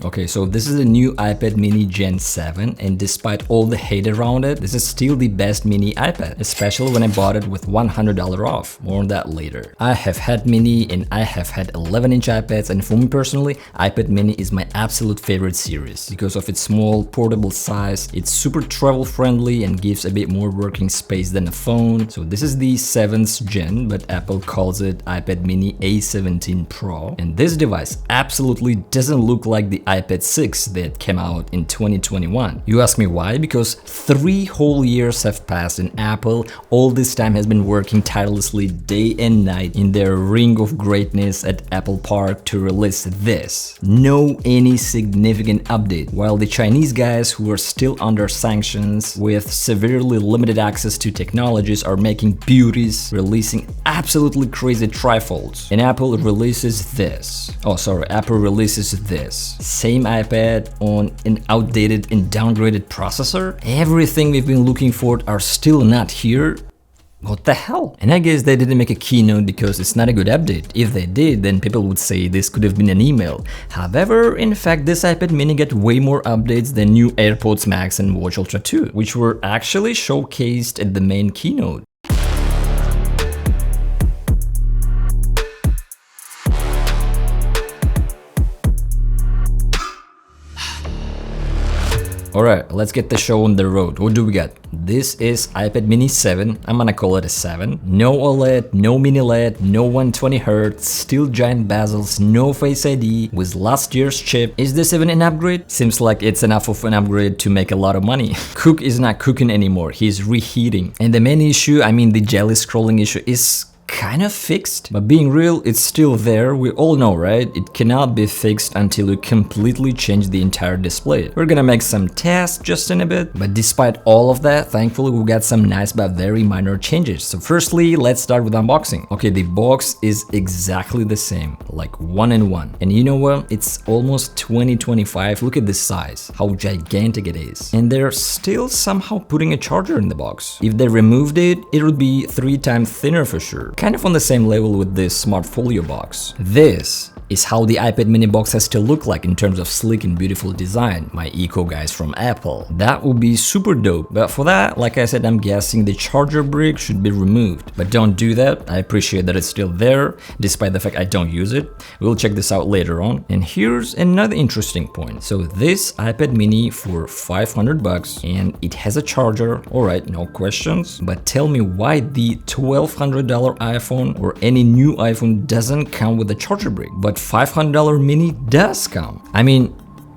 Okay, so this is the new iPad mini Gen 7, and despite all the hate around it, this is still the best mini iPad, especially when I bought it with $100 off. More on that later. I have had mini and I have had 11-inch iPads, and for me personally, iPad mini is my absolute favorite series because of its small, portable size. It's super travel friendly and gives a bit more working space than a phone. So this is the 7th gen, but Apple calls it iPad mini A17 Pro. And this device absolutely doesn't look like the iPad 6 that came out in 2021. You ask me why? Because 3 whole years have passed and Apple all this time has been working tirelessly day and night in their ring of greatness at Apple Park to release this. No any significant update, while the Chinese guys who are still under sanctions with severely limited access to technologies are making beauties, releasing absolutely crazy trifolds. And Apple releases this. Apple releases this. Same iPad on an outdated and downgraded processor. Everything we've been looking for are still not here. What the hell? And I guess they didn't make a keynote because it's not a good update. If they did, then people would say this could have been an email. However, in fact, this iPad mini got way more updates than new AirPods Max and Watch Ultra 2, which were actually showcased at the main keynote. Alright, let's get the show on the road. What do we got? This is iPad mini 7. I'm gonna call it a 7. No OLED, no mini LED, no 120Hz, still giant bezels, no Face ID, with last year's chip. Is this even an upgrade? Seems like it's enough of an upgrade to make a lot of money. Cook is not cooking anymore, he's reheating. And the main issue, the jelly scrolling issue is kind of fixed, but being real, it's still there. We all know, right? It cannot be fixed until you completely change the entire display. We're gonna make some tests just in a bit, but despite all of that, thankfully we got some nice but very minor changes. So firstly, let's start with unboxing. Okay, the box is exactly the same, like 1-in-1. And you know what? It's almost 2025. Look at this size, how gigantic it is. And they're still somehow putting a charger in the box. If they removed it, it would be 3 times thinner for sure. Kind of on the same level with this Smart Folio box. This is how the iPad mini box has to look like in terms of sleek and beautiful design, my eco guys from Apple. That would be super dope, but for that, like I said, I'm guessing the charger brick should be removed. But don't do that, I appreciate that it's still there, despite the fact I don't use it. We'll check this out later on. And here's another interesting point. So this iPad mini for $500 and it has a charger, alright, no questions. But tell me why the $1,200 iPhone or any new iPhone doesn't come with a charger brick, but $500 mini does come.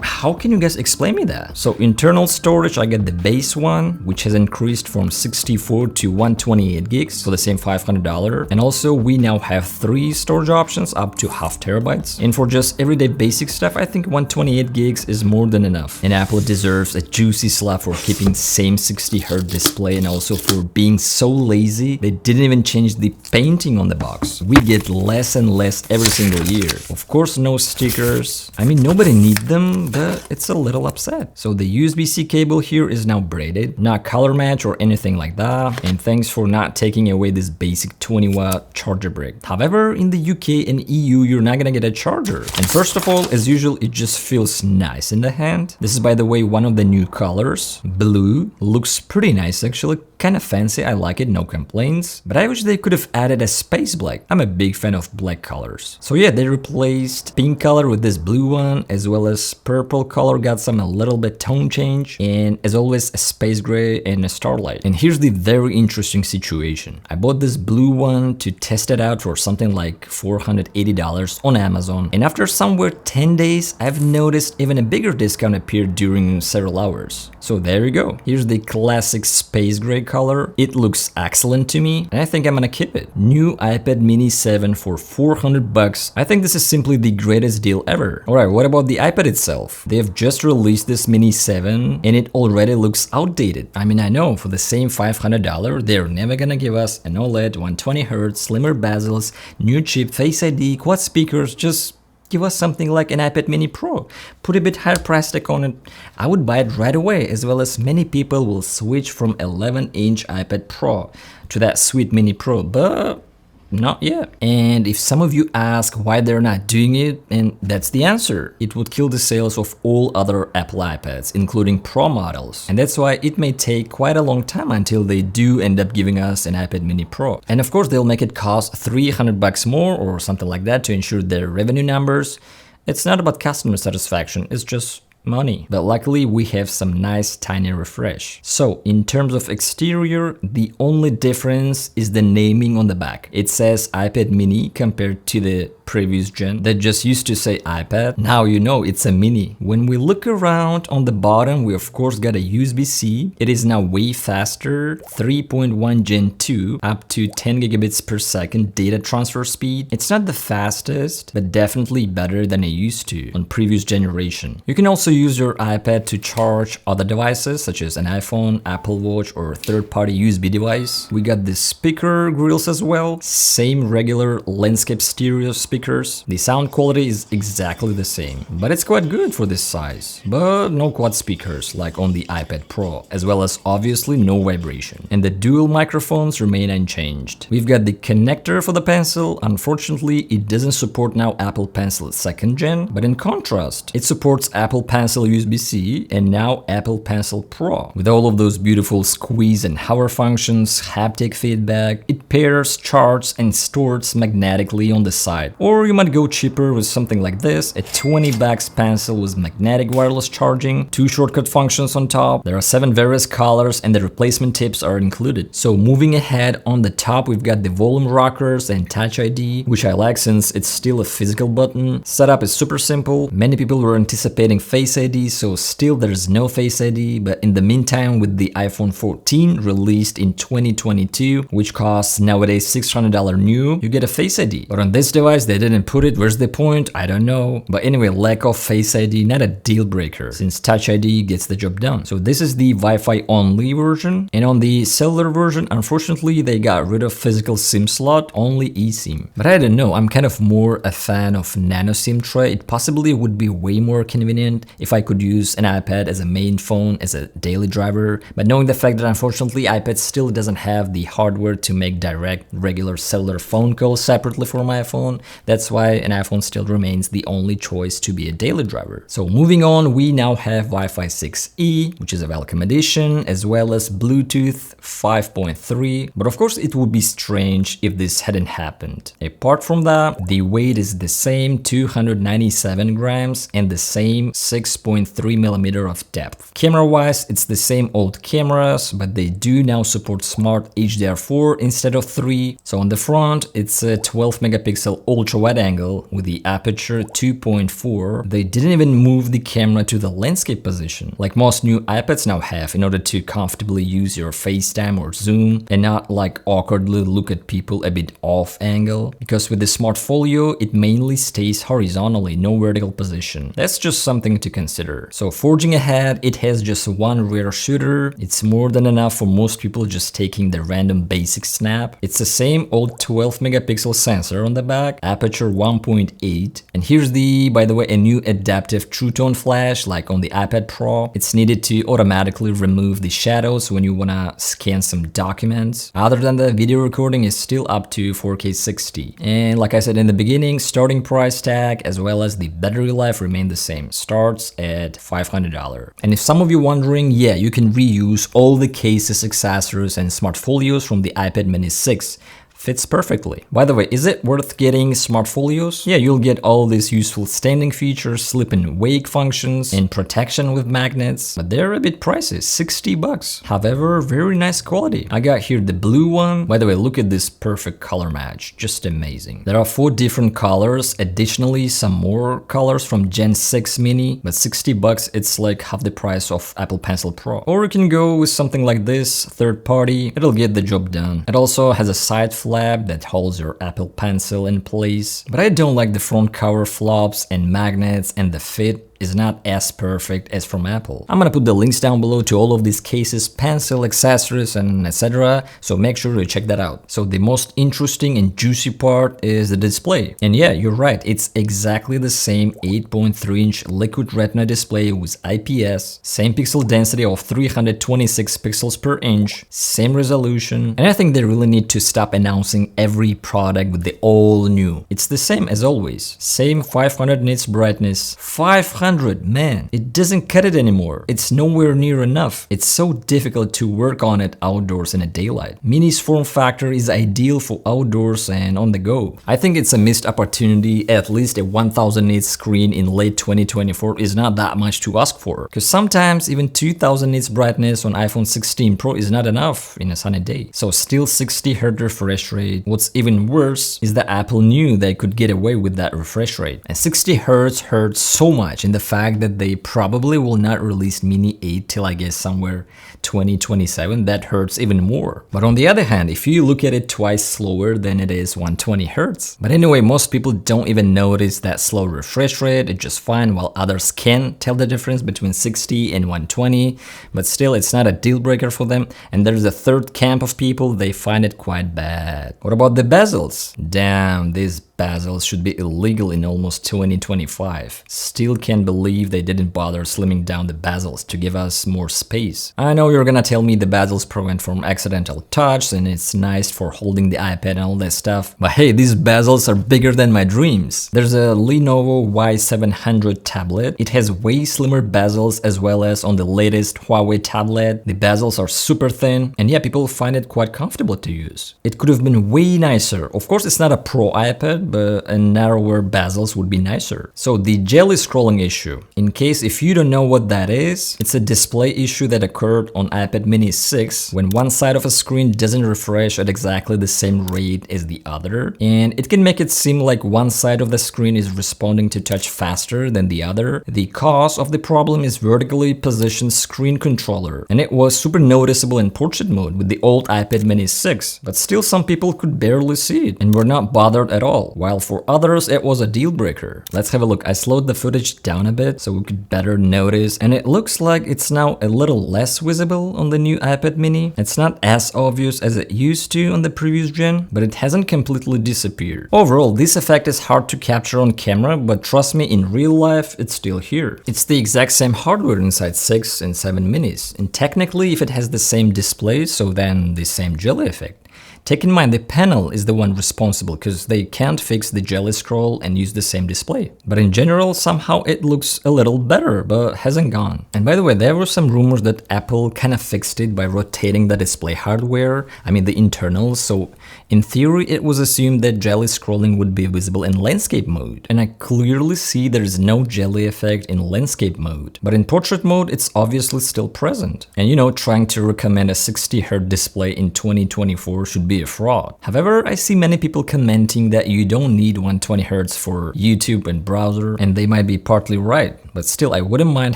How can you guys explain me that? So internal storage, I get the base one, which has increased from 64 to 128 gigs for the same $500. And also we now have 3 storage options up to ½ terabytes. And for just everyday basic stuff, I think 128 gigs is more than enough. And Apple deserves a juicy slap for keeping same 60Hz display and also for being so lazy. They didn't even change the painting on the box. We get less and less every single year. Of course, no stickers. Nobody needs them, but it's a little upset. So the USB-C cable here is now braided, not color match or anything like that. And thanks for not taking away this basic 20-watt charger brick. However, in the UK and EU, you're not gonna get a charger. And first of all, as usual, it just feels nice in the hand. This is, by the way, one of the new colors. Blue looks pretty nice, actually. Kind of fancy, I like it, no complaints. But I wish they could have added a space black. I'm a big fan of black colors. So yeah, they replaced pink color with this blue one, as well as purple color got some a little bit tone change, and as always a space gray and a starlight. And here's the very interesting situation. I bought this blue one to test it out for something like $480 on Amazon, and after somewhere 10 days, I've noticed even a bigger discount appeared during several hours. So there you go. Here's the classic space gray color. It looks excellent to me, and I think I'm gonna keep it. New iPad mini 7 for $400. I think this is simply the greatest deal ever. Alright, what about the iPad itself? They have just released this mini 7 and it already looks outdated. I know, for the same $500, they're never gonna give us an OLED, 120Hz, slimmer bezels, new chip, Face ID, quad speakers. Just give us something like an iPad mini Pro. Put a bit higher price tag on it. I would buy it right away, as well as many people will switch from 11-inch iPad Pro to that sweet mini Pro. But not yet. And if some of you ask why they're not doing it, and that's the answer. It would kill the sales of all other Apple iPads, including Pro models. And that's why it may take quite a long time until they do end up giving us an iPad mini Pro. And of course, they'll make it cost $300 more or something like that to ensure their revenue numbers. It's not about customer satisfaction, it's just money. But luckily we have some nice tiny refresh. So in terms of exterior, the only difference is the naming on the back. It says iPad mini compared to the previous gen that just used to say iPad. Now you know it's a mini. When we look around on the bottom, we of course got a USB-C. It is now way faster, 3.1 Gen 2, up to 10 gigabits per second data transfer speed. It's not the fastest, but definitely better than it used to on previous generation. You can also use your iPad to charge other devices such as an iPhone, Apple Watch, or third-party USB device. We got the speaker grills as well, same regular landscape stereo speakers. The sound quality is exactly the same, but it's quite good for this size. But no quad speakers like on the iPad Pro, as well as obviously no vibration. And the dual microphones remain unchanged. We've got the connector for the Pencil. Unfortunately, it doesn't support now Apple Pencil 2nd gen, but in contrast, it supports Apple Pencil USB-C and now Apple Pencil Pro. With all of those beautiful squeeze and hover functions, haptic feedback, it pairs, charges, and stores magnetically on the side. Or you might go cheaper with something like this, a $20 Pencil with magnetic wireless charging, 2 shortcut functions on top, there are 7 various colors, and the replacement tips are included. So moving ahead, on the top we've got the volume rockers and Touch ID, which I like since it's still a physical button. Setup is super simple. Many people were anticipating Face ID, so still there's no Face ID, but in the meantime with the iPhone 14 released in 2022, which costs nowadays $600 new, you get a Face ID. But on this device they didn't put it. Where's the point? I don't know. But anyway, lack of Face ID, not a deal breaker, since Touch ID gets the job done. So this is the Wi-Fi only version, and on the cellular version, unfortunately they got rid of physical SIM slot, only eSIM. But I don't know, I'm kind of more a fan of nano SIM tray. It possibly would be way more convenient if I could use an iPad as a main phone, as a daily driver. But knowing the fact that unfortunately iPad still doesn't have the hardware to make direct regular cellular phone calls separately for my iPhone, that's why an iPhone still remains the only choice to be a daily driver. So moving on, we now have Wi-Fi 6E, which is a welcome addition, as well as Bluetooth 5.3. But of course it would be strange if this hadn't happened. Apart from that, the weight is the same, 297 grams, and the same 6.3 millimeter of depth. Camera wise, it's the same old cameras, but they do now support smart HDR4 instead of 3. So on the front, it's a 12 megapixel ultra wide angle with the aperture 2.4. They didn't even move the camera to the landscape position like most new iPads now have in order to comfortably use your FaceTime or Zoom and not like awkwardly look at people a bit off angle, because with the Smart Folio it mainly stays horizontally, no vertical position. That's just something to consider. So forging ahead, it has just one rear shooter. It's more than enough for most people just taking the random basic snap. It's the same old 12 megapixel sensor on the back, aperture 1.8, and here's by the way, a new adaptive True Tone flash like on the iPad Pro. It's needed to automatically remove the shadows when you wanna scan some documents. Other than that, video recording is still up to 4K 60. And like I said in the beginning, starting price tag as well as the battery life remain the same, starts at $500. And if some of you wondering, yeah, you can reuse all the cases, accessories, and Smart Folios from the iPad mini 6. Fits perfectly. By the way, is it worth getting Smart Folios? Yeah, you'll get all these useful standing features, slip and wake functions, and protection with magnets, but they're a bit pricey, $60. However, very nice quality. I got here the blue one. By the way, look at this perfect color match, just amazing. There are 4 different colors, additionally some more colors from Gen 6 Mini, but $60, it's like half the price of Apple Pencil Pro. Or you can go with something like this, third party, it'll get the job done. It also has a side flap that holds your Apple Pencil in place, but I don't like the front cover flops and magnets and the fit. is not as perfect as from Apple. I'm gonna put the links down below to all of these cases, pencil, accessories, and etc. So make sure to check that out. So the most interesting and juicy part is the display. And yeah, you're right, it's exactly the same 8.3-inch liquid retina display with IPS, same pixel density of 326 pixels per inch, same resolution, and I think they really need to stop announcing every product with the all new. It's the same as always, same 500 nits brightness. 500, man, it doesn't cut it anymore. It's nowhere near enough. It's so difficult to work on it outdoors in a daylight. Mini's form factor is ideal for outdoors and on the go. I think it's a missed opportunity. At least a 1000 nits screen in late 2024 is not that much to ask for, because sometimes even 2000 nits brightness on iPhone 16 Pro is not enough in a sunny day. So still 60Hz refresh rate. What's even worse is that Apple knew they could get away with that refresh rate. And 60Hz hurts so much in the fact that they probably will not release Mini 8 till I guess somewhere 2027. That hurts even more. But on the other hand, if you look at it twice slower than it is 120 Hz. But anyway, most people don't even notice that slow refresh rate. It's just fine, while others can tell the difference between 60 and 120. But still, it's not a deal breaker for them. And there's a third camp of people, they find it quite bad. What about the bezels? Damn, these bezels should be illegal in almost 2025. Still can't believe they didn't bother slimming down the bezels to give us more space. I know you're gonna tell me the bezels prevent from accidental touch and it's nice for holding the iPad and all that stuff, but hey, these bezels are bigger than my dreams. There's a Lenovo Y700 tablet. It has way slimmer bezels as well as on the latest Huawei tablet. The bezels are super thin and yeah, people find it quite comfortable to use. It could have been way nicer. Of course, it's not a Pro iPad, but a narrower bezels would be nicer. So the jelly scrolling issue. In case if you don't know what that is, it's a display issue that occurred on iPad mini 6 when one side of a screen doesn't refresh at exactly the same rate as the other. And it can make it seem like one side of the screen is responding to touch faster than the other. The cause of the problem is vertically positioned screen controller. And it was super noticeable in portrait mode with the old iPad mini 6. But still some people could barely see it and were not bothered at all, while for others it was a deal breaker. Let's have a look. I slowed the footage down a bit so we could better notice, and it looks like it's now a little less visible on the new iPad mini. It's not as obvious as it used to on the previous gen, but it hasn't completely disappeared. Overall, this effect is hard to capture on camera, but trust me, in real life it's still here. It's the exact same hardware inside 6 and 7 minis, and technically if it has the same display, so then the same jelly effect. Take in mind the panel is the one responsible because they can't fix the jelly scroll and use the same display. But in general, somehow it looks a little better, but hasn't gone. And by the way, there were some rumors that Apple kind of fixed it by rotating the display hardware, I mean the internals, so in theory it was assumed that jelly scrolling would be visible in landscape mode. And I clearly see there is no jelly effect in landscape mode. But in portrait mode, it's obviously still present. And you know, trying to recommend a 60Hz display in 2024 should be a fraud. However, I see many people commenting that you don't need 120Hz for YouTube and browser, and they might be partly right, but still I wouldn't mind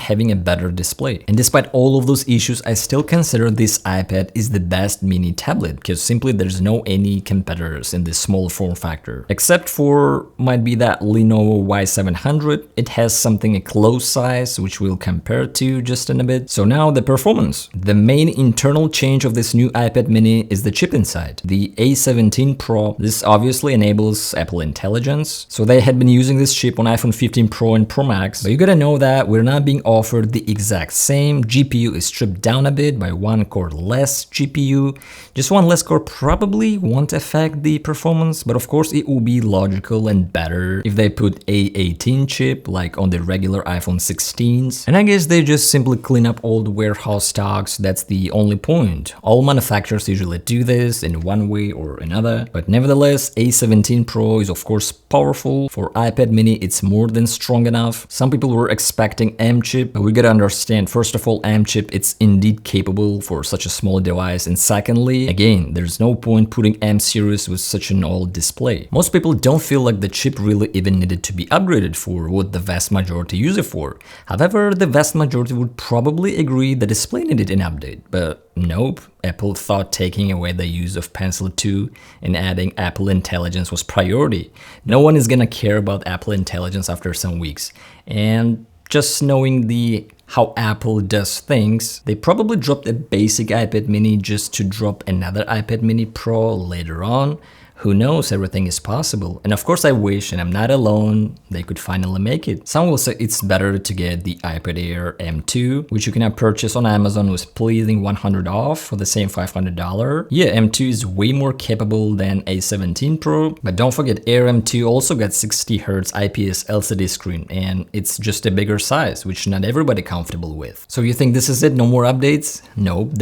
having a better display. And despite all of those issues, I still consider this iPad is the best mini tablet because simply there's no any competitors in this small form factor. Except for might be that Lenovo Y700. It has something a close size which we'll compare to just in a bit. So now the performance. The main internal change of this new iPad mini is the chip inside. The A17 Pro, this obviously enables Apple Intelligence. So they had been using this chip on iPhone 15 Pro and Pro Max, but you gotta know that we're not being offered the exact same. GPU is stripped down a bit by one core less GPU. Just one less core probably won't affect the performance, but of course it will be logical and better if they put A18 chip like on the regular iPhone 16s. And I guess they just simply clean up old warehouse stocks. That's the only point. All manufacturers usually do this in one way or another, but nevertheless A17 Pro is of course powerful. For iPad mini it's more than strong enough. Some people were expecting M chip, but we gotta understand, first of all, M chip it's indeed capable for such a small device, and secondly, again, there's no point putting M series with such an old display. Most people don't feel like the chip really even needed to be upgraded for what the vast majority use it for. However, the vast majority would probably agree the display needed an update, but nope. Apple thought taking away the use of Pencil 2 and adding Apple Intelligence was priority. No one is gonna care about Apple Intelligence after some weeks. And Just knowing how Apple does things, they probably dropped a basic iPad mini just to drop another iPad mini Pro later on. Who knows, everything is possible. And of course I wish, and I'm not alone, they could finally make it. Some will say it's better to get the iPad Air M2, which you can now purchase on Amazon with pleasing $100 off for the same $500. Yeah, M2 is way more capable than A17 Pro, but don't forget Air M2 also got 60Hz IPS LCD screen, and it's just a bigger size, which not everybody comfortable with. So you think this is it, no more updates? No,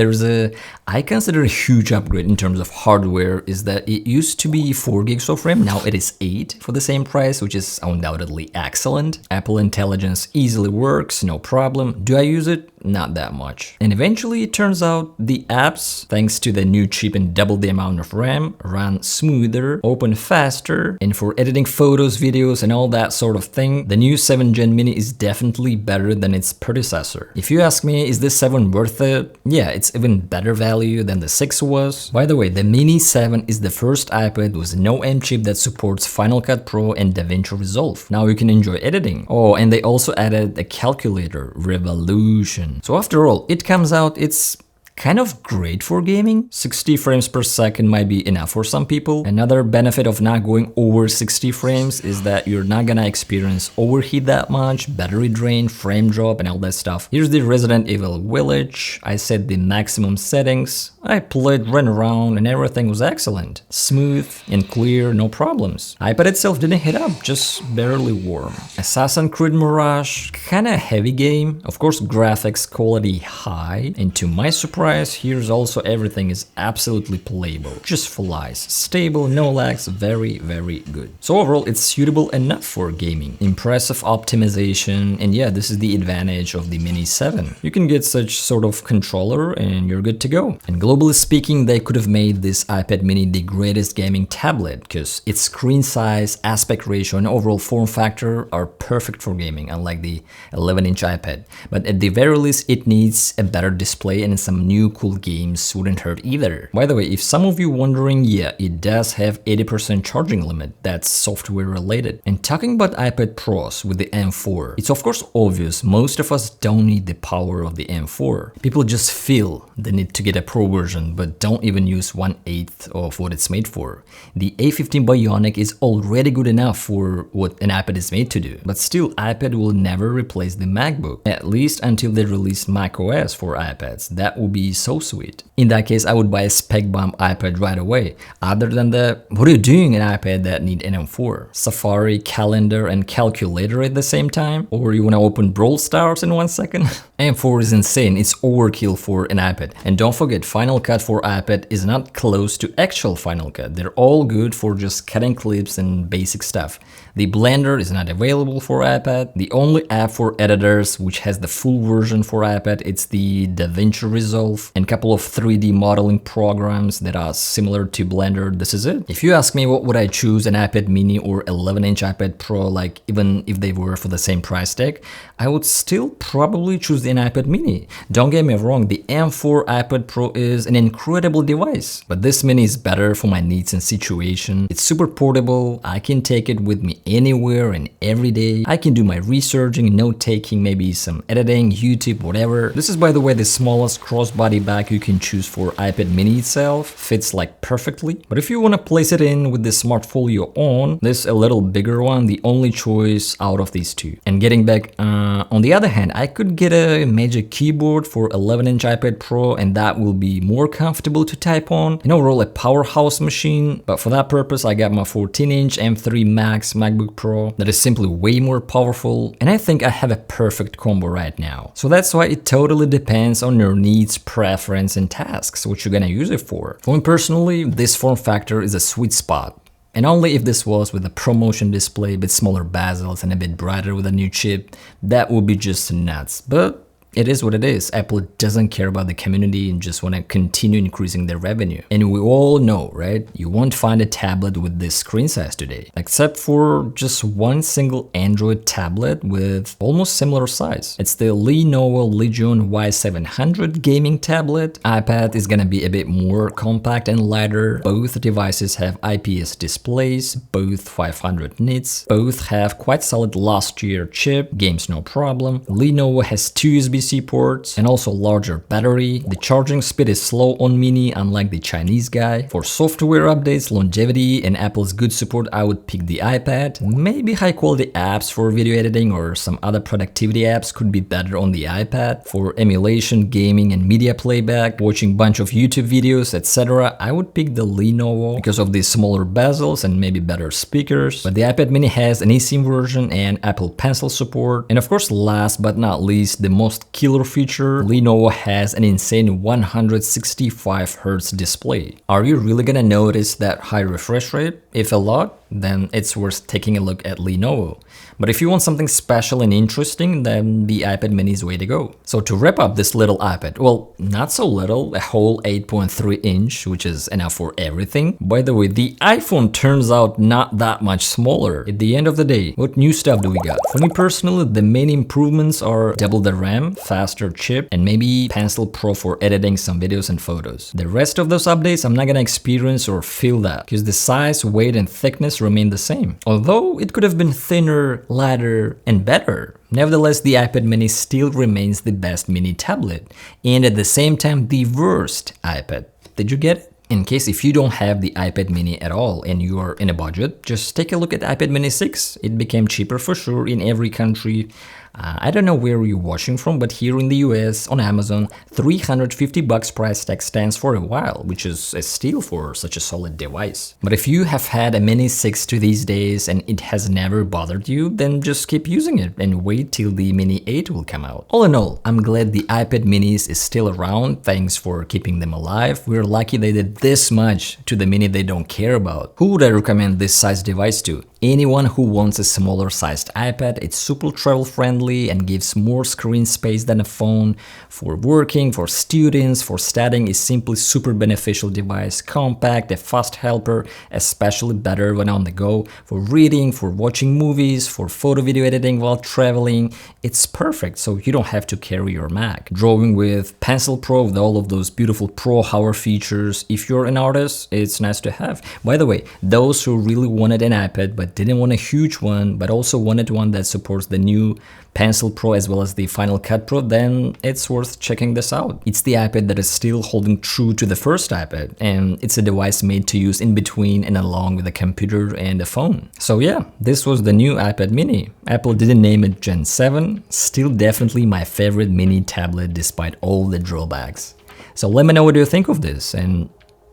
I consider a huge upgrade in terms of hardware is that it used to be 4 gigs of RAM, now it is 8 for the same price, which is undoubtedly excellent. Apple Intelligence easily works, no problem. Do I use it? Not that much. And eventually it turns out the apps, thanks to the new chip and double the amount of RAM, run smoother, open faster, and for editing photos, videos, and all that sort of thing, the new 7th Gen Mini is definitely better than its predecessor. If you ask me, is this 7 worth it? Yeah, it's even better value than the 6 was. By the way, the Mini 7 is the first iPad with no M chip that supports Final Cut Pro and DaVinci Resolve. Now you can enjoy editing. Oh, and they also added a calculator, Revolution. So after all, it comes out, it's kind of great for gaming. 60 frames per second might be enough for some people. Another benefit of not going over 60 frames is that you're not gonna experience overheat that much, battery drain, frame drop, and all that stuff. Here's the Resident Evil Village. I set the maximum settings. I played, ran around, and everything was excellent. Smooth and clear, no problems. iPad itself didn't heat up, just barely warm. Assassin's Creed Mirage, kinda heavy game. Of course, graphics quality high, and to my surprise, here's also everything is absolutely playable. Just flies. Stable, no lags, very, very good. So overall, it's suitable enough for gaming. Impressive optimization, and yeah, this is the advantage of the Mini 7. You can get such sort of controller and you're good to go. And globally speaking, they could have made this iPad Mini the greatest gaming tablet because its screen size, aspect ratio, and overall form factor are perfect for gaming, unlike the 11-inch iPad. But at the very least, it needs a better display and some new cool games wouldn't hurt either. By the way, if some of you wondering, yeah, it does have 80% charging limit, that's software related. And talking about iPad Pros with the M4, it's of course obvious most of us don't need the power of the M4. People just feel the need to get a Pro version, but don't even use 1/8 of what it's made for. The A15 Bionic is already good enough for what an iPad is made to do. But still, iPad will never replace the MacBook, at least until they release macOS for iPads. That would be so sweet. In that case, I would buy a spec bump iPad right away. Other than that, what are you doing in an iPad that need an M4? Safari, calendar, and calculator at the same time? Or you wanna open Brawl Stars in 1 second? M4 is insane, it's overkill for an iPad. And don't forget, Final Cut for iPad is not close to actual Final Cut. They're all good for just cutting clips and basic stuff. The Blender is not available for iPad. The only app for editors which has the full version for iPad, it's the DaVinci Resolve and a couple of 3D modeling programs that are similar to Blender. This is it. If you ask me what would I choose, an iPad mini or 11-inch iPad Pro, like even if they were for the same price tag, I would still probably choose an iPad mini. Don't get me wrong, the M4 iPad Pro is an incredible device, but this mini is better for my needs and situation. It's super portable, I can take it with me anywhere and every day. I can do my researching, note-taking, maybe some editing, YouTube, whatever. This is, by the way, the smallest crossbody bag you can choose for iPad mini itself. Fits like perfectly. But if you want to place it in with the Smart Folio on, this a little bigger one, the only choice out of these two. And getting back, on the other hand, I could get a Magic Keyboard for 11-inch iPad Pro, and that will be more comfortable to type on. And overall, a powerhouse machine. But for that purpose, I got my 14-inch M3 Max MacBook Pro that is simply way more powerful, and I think I have a perfect combo right now. So that's why it totally depends on your needs, preference, and tasks, what you're gonna use it for. For me personally, this form factor is a sweet spot. And only if this was with a ProMotion display, a bit smaller bezels and a bit brighter with a new chip, that would be just nuts. But It is what it is. Apple doesn't care about the community and just want to continue increasing their revenue. And we all know, right? You won't find a tablet with this screen size today, except for just one single Android tablet with almost similar size. It's the Lenovo Legion Y700 gaming tablet. iPad is gonna be a bit more compact and lighter. Both devices have IPS displays, both 500 nits, both have quite solid last year chip, games no problem. Lenovo has two USB-C ports and also larger battery. The charging speed is slow on Mini, unlike the Chinese guy. For software updates, longevity, and Apple's good support, I would pick the iPad. Maybe high quality apps for video editing or some other productivity apps could be better on the iPad. For emulation, gaming, and media playback, watching bunch of YouTube videos, etc., I would pick the Lenovo because of the smaller bezels and maybe better speakers. But the iPad mini has an eSIM version and Apple Pencil support. And of course, last but not least, the most killer feature, Lenovo has an insane 165Hz display. Are you really gonna notice that high refresh rate? If a lot, then it's worth taking a look at Lenovo. But if you want something special and interesting, then the iPad mini is way to go. So to wrap up this little iPad, well, not so little, a whole 8.3 inch, which is enough for everything. By the way, the iPhone turns out not that much smaller. At the end of the day, what new stuff do we got? For me personally, the main improvements are double the RAM, faster chip, and maybe Pencil Pro for editing some videos and photos. The rest of those updates, I'm not gonna experience or feel that, because the size, weight, and thickness remain the same. Although it could have been thinner, lighter, and better. Nevertheless, the iPad mini still remains the best mini tablet, and at the same time the worst iPad. Did you get it? In case if you don't have the iPad mini at all and you are in a budget, just take a look at iPad mini 6. It became cheaper for sure in every country. I don't know where you're watching from, but here in the US on Amazon, $350 price tag stands for a while, which is a steal for such a solid device. But if you have had a Mini 6 to these days and it has never bothered you, then just keep using it and wait till the Mini 8 will come out. All in all, I'm glad the iPad minis is still around. Thanks for keeping them alive. We're lucky they did this much to the Mini they don't care about. Who would I recommend this size device to? Anyone who wants a smaller sized iPad. It's super travel friendly and gives more screen space than a phone. For working, for students, for studying, is simply super beneficial device. Compact, a fast helper, especially better when on the go. For reading, for watching movies, for photo video editing while traveling, it's perfect, so you don't have to carry your Mac. Drawing with Pencil Pro with all of those beautiful Pro Hour features. If you're an artist, it's nice to have. By the way, those who really wanted an iPad but didn't want a huge one, but also wanted one that supports the new Pencil Pro as well as the Final Cut Pro, then it's worth checking this out. It's the iPad that is still holding true to the first iPad, and it's a device made to use in between and along with a computer and a phone. So yeah, this was the new iPad mini. Apple didn't name it Gen 7, still definitely my favorite mini tablet despite all the drawbacks. So let me know what you think of this, and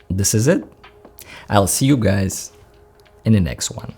this is it. I'll see you guys in the next one.